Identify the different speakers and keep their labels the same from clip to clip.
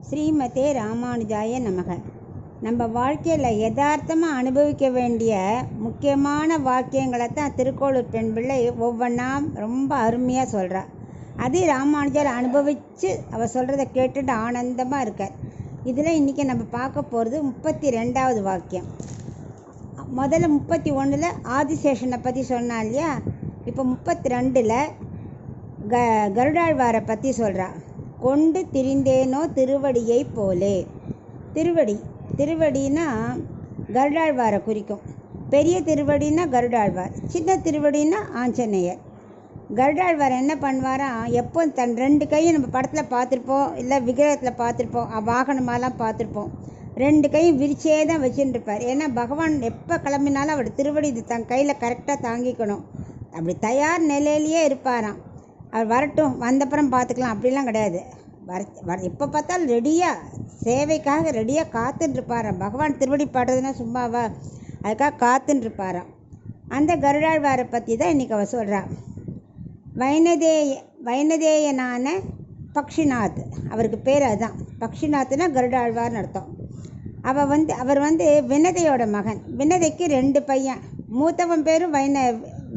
Speaker 1: ஸ்ரீமதே ராமானுஜாய நமக. நம்ம வாழ்க்கையில் யதார்த்தமாக அனுபவிக்க வேண்டிய முக்கியமான வாக்கியங்களை தான் திருக்கோளூர் பெண் பிள்ளை ஒவ்வொன்றா ரொம்ப அருமையாக சொல்கிறா. அது ராமானுஜர் அனுபவித்து அவள் சொல்கிறத கேட்டுட்டு ஆனந்தமாக இருக்கார். இதில் இன்றைக்கி நம்ம பார்க்க போகிறது 32வது வாக்கியம். முதல்ல 31 ஆதிசேஷனை பற்றி சொன்னா இல்லையா, இப்போ 32 கருடாழ்வாரை பற்றி சொல்கிறா. கொண்டு திரிந்தேனோ திருவடியை போலே. திருவடினா கருடாழ்வாரை குறிக்கும். பெரிய திருவடினா கருடாழ்வார், சின்ன திருவடினா ஆஞ்சநேயர். கருடாழ்வார் என்ன பண்ணுவாராம், எப்போ தன் 2 கையும் நம்ம படத்தில் பார்த்துருப்போம், இல்லை விக்கிரகத்தில் பார்த்துருப்போம், வாகனமாலாம் பார்த்துருப்போம். 2 கையும் விரிச்சே தான் வச்சுட்டு இருப்பார். ஏன்னா பகவான் எப்போ கிளம்பினாலும் அவர் திருவடி இது தன் கையில் கரெக்டாக தாங்கிக்கணும். அப்படி தயார் நிலையிலேயே இருப்பாராம். அவர் வரட்டும், வந்தப்புறம் பார்த்துக்கலாம் அப்படிலாம் கிடையாது. எப்போ பார்த்தாலும் ரெடியாக சேவைக்காக ரெடியாக காத்துட்டுருப்பாராம். பகவான் திருவடி பாடுறதுன்னா சும்மாவா, அதுக்காக காத்துட்டுருப்பாராம். அந்த கருடாழ்வாரை பற்றி தான் இன்றைக்கி அவர் சொல்கிறா. வைனதேயனான பக்ஷிநாத், அவருக்கு பேர் அதுதான். பக்ஷிநாத்னா கருடாழ்வார்னு அர்த்தம். அவர் வினதையோட மகன். வினதைக்கு 2 பையன். மூத்தவன் பேரும்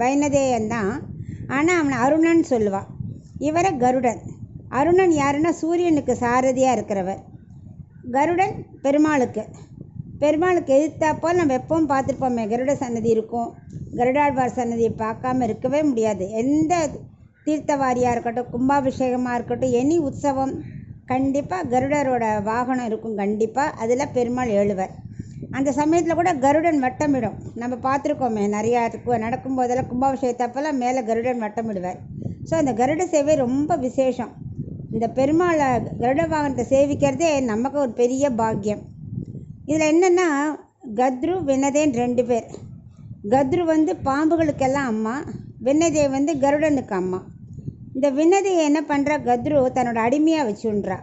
Speaker 1: வைனதேயன் தான், ஆனால் அவனை அருணன் சொல்லுவாள். இவரை கருடன். அருணன் யாருன்னா சூரியனுக்கு சாரதியாக இருக்கிறவர். கருடன் பெருமாளுக்கு எதிர்த்தாப்போல் நம்ம எப்பவும் பார்த்துருப்போமே, கருட சன்னதி இருக்கும். கருடாழ்வார் சன்னதியை பார்க்காம இருக்கவே முடியாது. எந்த தீர்த்தவாரியாக இருக்கட்டும், கும்பாபிஷேகமாக இருக்கட்டும், எனி உற்சவம் கண்டிப்பாக கருடரோட வாகனம் இருக்கும். கண்டிப்பாக அதில் பெருமாள் எழுவர். அந்த சமயத்தில் கூட கருடன் வட்டமிடும். நம்ம பார்த்துருக்கோமே, நிறையா நடக்கும்போதெல்லாம் கும்பாபிஷேகத்தப்பெல்லாம் மேலே கருடன் வட்டமிடுவார். ஸோ அந்த கருட சேவை ரொம்ப விசேஷம். இந்த பெருமாளை கருட வாகனத்தை சேவிக்கிறதே நமக்கு ஒரு பெரிய பாக்கியம். இதில் என்னென்னா, கத்ரு வினதேன் 2 பேர். கத்ரு பாம்புகளுக்கெல்லாம் அம்மா, வினதே கருடனுக்கு அம்மா. இந்த வினதையை என்ன பண்ணுறா, கத்ரு தன்னோட அடிமையாக வச்சுன்றா.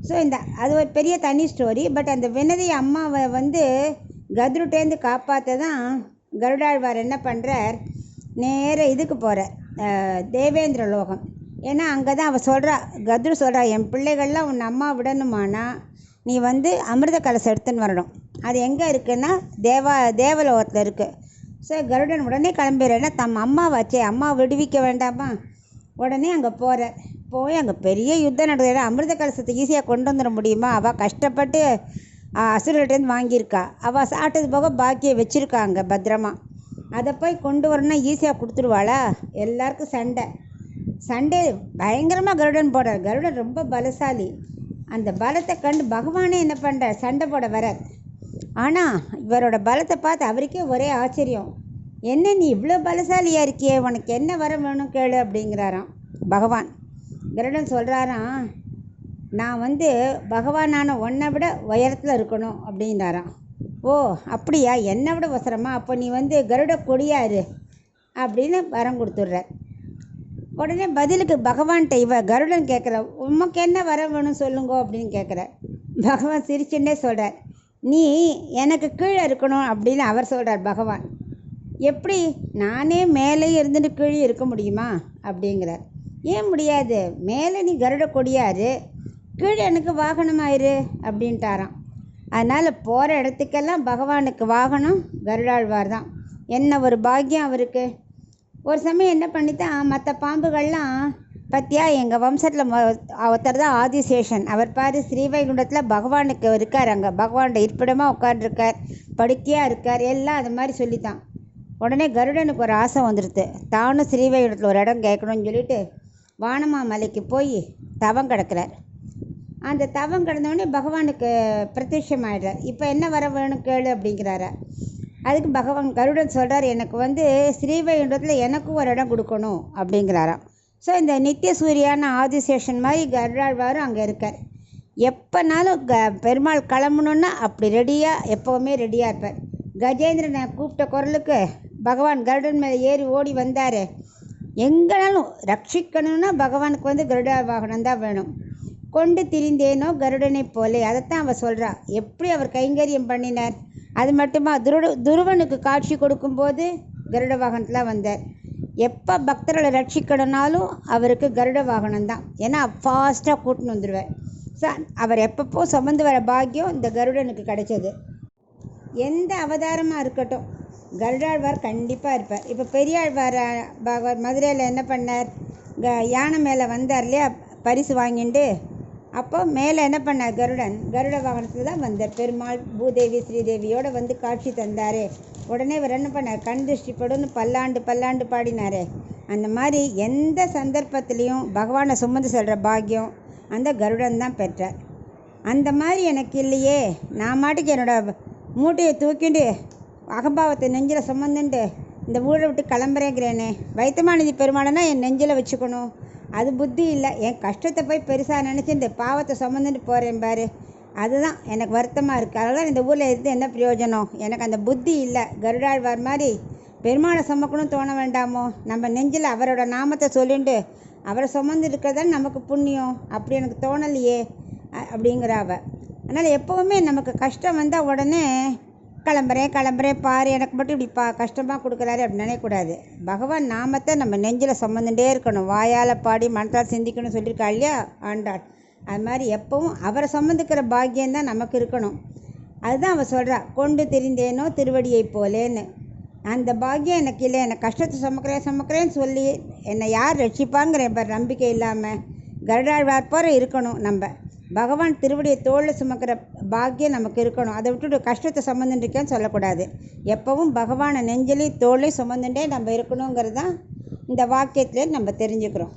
Speaker 1: ஸோ அது ஒரு பெரிய தனி ஸ்டோரி. பட் அந்த வினதை அம்மாவை கத்ருட்டேருந்து காப்பாற்ற தான் கருடாழ்வார் என்ன பண்ணுறார், நேர இதுக்கு போகிறார், தேவேந்திர லோகம். ஏன்னா அங்கே தான் அவள் சொல்கிறா, கத்ரு சொல்கிறா, என் பிள்ளைகள்லாம் உன் அம்மா விடணுமானா நீ அமிர்த கலசம் எடுத்துன்னு வரணும். அது எங்கே இருக்குன்னா தேவலோகத்தில் இருக்குது. ஸோ கருடன் உடனே கிளம்பிடுறேன்னா தம் அம்மா வச்சே, அம்மா விடுவிக்க வேண்டாமா. உடனே அங்கே போய் அங்கே பெரிய யுத்தம் நடக்குது. அமிர்த கலசத்தை ஈஸியாக கொண்டு வந்துட முடியுமா? அவள் கஷ்டப்பட்டு அசுரர்கிட்டேருந்து வாங்கியிருக்கா. அவள் சாப்பிட்டது போக பாக்கியை வச்சுருக்காங்க பத்திரமா. அதை போய் கொண்டு வரணும்னா ஈஸியாக கொடுத்துருவாளா? எல்லாருக்கும் சண்டை பயங்கரமாக கருடன் போடுறார். கருடன் ரொம்ப பலசாலி. அந்த பலத்தை கண்டு பகவானே என்ன பண்ணுறார், சண்டை போட வரார். ஆனால் இவரோட பலத்தை பார்த்து அவருக்கே ஒரே ஆச்சரியம். என்ன நீ இவ்வளோ பலசாலியாக இருக்கியே, உனக்கு என்ன வர வேணும் கேளு அப்படிங்கிறாராம் பகவான். கருடன் சொல்கிறாராம், நான் பகவானான உன்னை விட உயரத்தில் இருக்கணும் அப்படின்னாராம். ஓ அப்படியா, என்னை விட அவசரமா, அப்போ நீ கருட கொடியாரு அப்படின்னு வரம் கொடுத்துட்றார். உடனே பதிலுக்கு பகவான்கிட்ட கருடன் கேட்குற, உமக்கு என்ன வரம் வேணும் சொல்லுங்கோ அப்படின்னு கேட்குறார். பகவான் சிரிச்சுட்டே சொல்கிறார், நீ எனக்கு கீழே இருக்கணும் அப்படின்னு அவர் சொல்கிறார். பகவான் எப்படி, நானே மேலே இருந்துட்டு கீழே இருக்க முடியுமா அப்படிங்கிறார். ஏன் முடியாது, மேலே நீ கருட கொடியாரு, கீழே எனக்கு வாகனமாயிரு அப்படின்ட்டாராம். அதனால் போகிற இடத்துக்கெல்லாம் பகவானுக்கு வாகனம் கருடாழ்வார் தான். என்ன ஒரு பாக்கியம் அவருக்கு. ஒரு சமயம் என்ன பண்ணித்தான், மற்ற பாம்புகள்லாம் பற்றியா எங்கள் வம்சத்தில் ஒருத்தர் தான் ஆதிசேஷன். அவர் பாரு ஸ்ரீவைகுண்டத்தில் பகவானுக்கு இருக்கார், அங்கே பகவானோட இருப்பிடமாக உட்காந்துருக்கார், படுக்கையாக இருக்கார், எல்லாம் அது மாதிரி சொல்லித்தான். உடனே கருடனுக்கு ஒரு ஆசை வந்துடுது, தானும் ஸ்ரீவைகுண்டத்தில் ஒரு இடம் கேட்கணும்னு சொல்லிட்டு வானமாமலைக்கு போய் தவம் கிடக்கிறார். அந்த தவம் கிடந்தோடனே பகவானுக்கு பிரத்யட்சமாயிடுறார். இப்போ என்ன வர வேணும் கேளு அப்படிங்கிறாரு. அதுக்கு பகவான் கருடன் சொல்கிறார், எனக்கு ஸ்ரீவைகுண்டத்தில் எனக்கும் ஒரு இடம் கொடுக்கணும் அப்படிங்கிறாராம். ஸோ இந்த நித்திய சூரியான ஆதிசேஷன் மாதிரி கருடாழ்வாரும் அங்கே இருக்கார். எப்போனாலும் பெருமாள் கிளம்பணுன்னா அப்படி ரெடியாக, எப்போவுமே ரெடியாக இருப்பார். கஜேந்திரனை கூப்பிட்ட குரலுக்கு பகவான் கருடன் மேலே ஏறி ஓடி வந்தார். எங்கேனாலும் ரட்சிக்கணும்னா பகவானுக்கு கருட வாகனம் தான் வேணும். கொண்டு திரிந்தேனோ கருடனை போலே, அதைத்தான் அவர் சொல்கிறா. எப்படி அவர் கைங்கரியம் பண்ணினார். அது மட்டுமா, துருவனுக்கு காட்சி கொடுக்கும்போது கருட வாகனத்தில் வந்தார். எப்போ பக்தர்களை ரட்சிக்கணும்னாலும் அவருக்கு கருட வாகனம் தான். ஏன்னா ஃபாஸ்ட்டாக கூட்டின்னு வந்துடுவார். ஸோ அவர் எப்பப்போ சுமந்து வர பாக்கியம் இந்த கருடனுக்கு கிடைச்சது. எந்த அவதாரமாக இருக்கட்டும் கருடாழ்வார் கண்டிப்பாக இருப்பார். இப்போ பெரியாழ்வார் மதுரையில் என்ன பண்ணார், யானை மேலே வந்தார் இல்லையா பரிசு வாங்கிட்டு, அப்போ மேலே என்ன பண்ணார் கருட வாகனத்தில் தான் வந்தார். பெருமாள் பூதேவி ஸ்ரீதேவியோடு வந்து காட்சி தந்தார். உடனே இவர் என்ன பண்ணார், கண் திருஷ்டிப்படுன்னு பல்லாண்டு பாடினார். அந்த மாதிரி எந்த சந்தர்ப்பத்திலையும் பகவானை சுமந்து செல்கிற பாக்கியம் அந்த கருடன் தான் பெற்றார். அந்த மாதிரி எனக்கு இல்லையே, நான் மாட்டுக்கு என்னோடய மூட்டையை தூக்கிண்டு அகம்பாவத்தை நெஞ்சில் சுமந்துண்டு இந்த ஊரை விட்டு கிளம்புறேங்கிறேனே, வைத்தமாநிதி பெருமாளைனா என் நெஞ்சில் வச்சுக்கணும், அது புத்தி இல்லை. என் கஷ்டத்தை போய் பெருசாக நினச்சிட்டு பாவத்தை சுமந்துட்டு போகிறேன் பாரு, அதுதான் எனக்கு வருத்தமாக இருக்குது. அதனால் இந்த ஊரில் இருந்து என்ன பிரயோஜனம், எனக்கு அந்த புத்தி இல்லை. கருடாழ்வார் மாதிரி பெருமாளை சுமக்கணும் தோண வேண்டாமோ, நம்ம நெஞ்சில் அவரோட நாமத்தை சொல்லிட்டு அவரை சுமந்து இருக்கிறதான் நமக்கு புண்ணியம், அப்படி எனக்கு தோணலையே அப்படிங்கிறாவ. அதனால் எப்போவுமே நமக்கு கஷ்டம் வந்தால் உடனே கிளம்புறேன் பாரு, எனக்கு மட்டும் இப்படி கஷ்டமாக கொடுக்குறாரு அப்படின்னு நினைக்கக்கூடாது. பகவான் நாமத்தை நம்ம நெஞ்சில் சுமந்துட்டே இருக்கணும், வாயால் பாடி மனத்தால் சிந்திக்கணும்னு சொல்லியிருக்கா இல்லையா ஆண்டாள். அது மாதிரி எப்பவும் அவரை சுமந்துக்கிற பாக்கியம்தான் நமக்கு இருக்கணும். அதுதான் அவள் சொல்கிறா, கொண்டு திரிந்தேனோ திருவடியை போலேன்னு. அந்த பாக்கியம் எனக்கு இல்லை, எனக்கு கஷ்டத்தை சுமக்கிறேன்னு சொல்லி என்னை யார் ரட்சிப்பாங்கிற நம்பிக்கை இல்லாமல் கருடாழ்வார் போகிற இருக்கணும். நம்ம பகவான் திருவடியை தோளில் சுமக்கிற பாக்கியம் நமக்கு இருக்கணும். அதை விட்டுட்டு கஷ்டத்தை சுமந்துட்டுருக்கேன்னு சொல்லக்கூடாது. எப்பவும் பகவானை நெஞ்சிலையும் தோளையும் சுமந்துட்டே நம்ம இருக்கணுங்கிறது தான் இந்த வாக்கியத்தில் நம்ம தெரிஞ்சுக்கிறோம்.